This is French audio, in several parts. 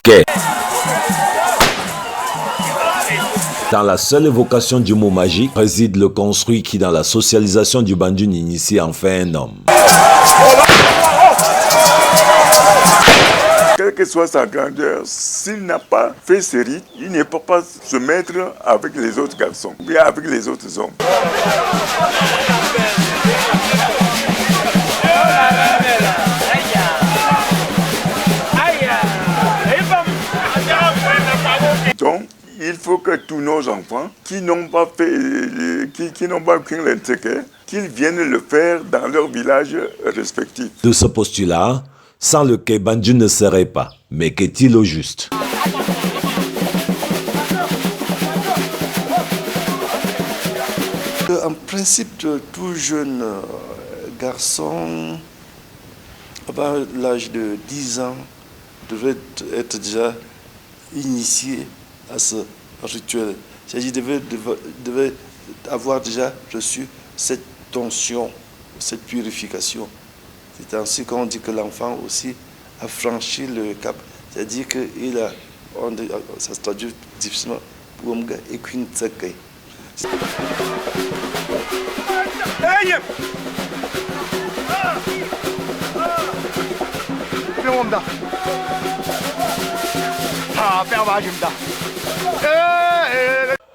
Quai. Dans la seule évocation du mot magique réside le construit qui, dans la socialisation du Banjul, initie enfin un homme. Quelle que soit sa grandeur, s'il n'a pas fait ce rite, il ne peut pas se mettre avec les autres garçons, ou bien avec les autres hommes. Donc, il faut que tous nos enfants qui n'ont pas fait, qui n'ont pas pris l'intérêt, qu'ils viennent le faire dans leur village respectif. De ce postulat, sans lequel Banjul ne serait pas, mais qu'est-il au juste? En principe, tout jeune garçon, à l'âge de 10 ans, devrait être déjà initié à ce rituel. C'est-à-dire devait avoir déjà reçu cette tension, cette purification. C'est ainsi qu'on dit que l'enfant aussi a franchi le cap. C'est-à-dire qu'il a, ça se traduit difficilement, pour un gars équine tsakay.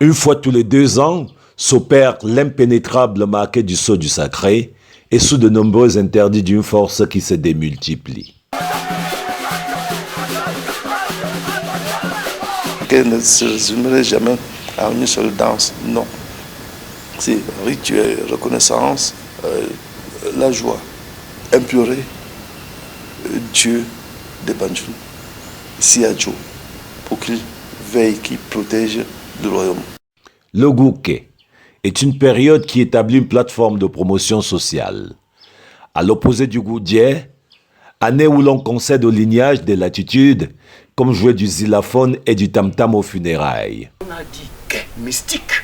Une fois tous les 2 ans, s'opère l'impénétrable marqué du sceau du sacré et sous de nombreux interdits d'une force qui se démultiplie. Qu'elle ne se résumerait jamais à une seule danse, non. C'est rituel, reconnaissance, la joie, implorer Dieu de Banjul, Siadjo, pour qu'il veille, qu'il protège le royaume. Le Gouké est une période qui établit une plateforme de promotion sociale. À l'opposé du Goudier, année où l'on concède au lignage des latitudes, comme jouer du xylophone et du tam-tam aux funérailles. On a dit qu'est mystique.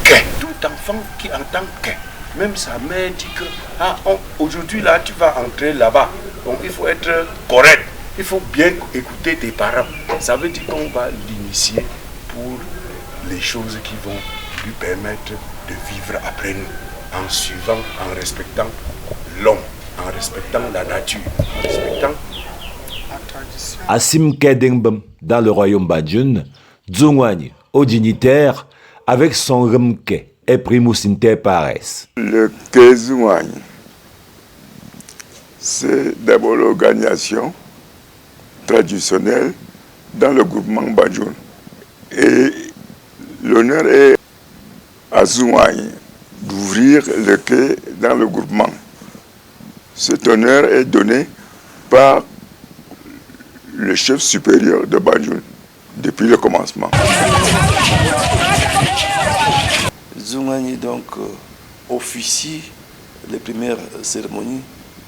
Qu'est tout enfant qui entend qu'est. Même sa mère dit que aujourd'hui là tu vas entrer là-bas. Donc il faut être correct. Il faut bien écouter tes parents. Ça veut dire qu'on va l'initier pour les choses qui vont lui permettre de vivre après nous, en suivant, en respectant l'homme, en respectant la nature, en respectant la tradition. Assim Kedengbem, dans le royaume Banjul, Dzungwany, au dignitaire, avec son remke et primus inter pares. Le Kezouagne, c'est d'abord l'organisation traditionnelle dans le groupement Banjul. Et l'honneur est à Zouagne d'ouvrir le quai dans le groupement. Cet honneur est donné par le chef supérieur de Banjul depuis le commencement. Zouagne donc officie les premières cérémonies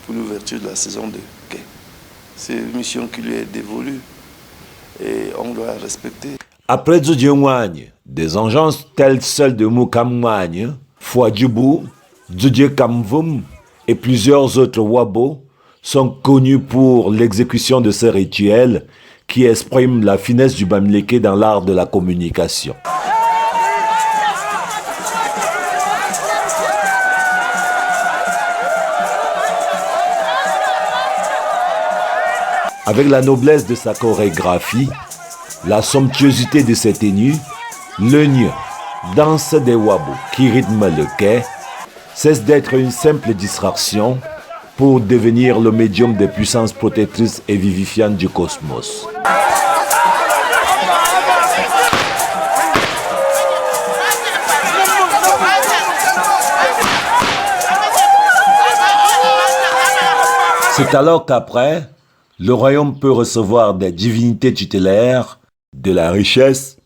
pour l'ouverture de la saison de quai. C'est une mission qui lui est dévolue et on doit respecter. Après Dzudjewany, des engences telles celles de Mukamwany, Fouadjibou, Dzudjekamvum et plusieurs autres Wabo sont connus pour l'exécution de ces rituels qui expriment la finesse du Bamileke dans l'art de la communication. Avec la noblesse de sa chorégraphie, la somptuosité de ses tenues, le Nye, danse des Wabo qui rythme le quai, cesse d'être une simple distraction pour devenir le médium des puissances protectrices et vivifiantes du cosmos. C'est alors qu'après, le royaume peut recevoir des divinités tutélaires, de la richesse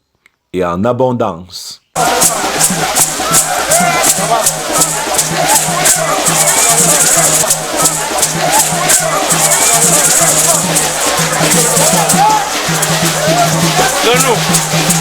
et en abondance. Donne-nous.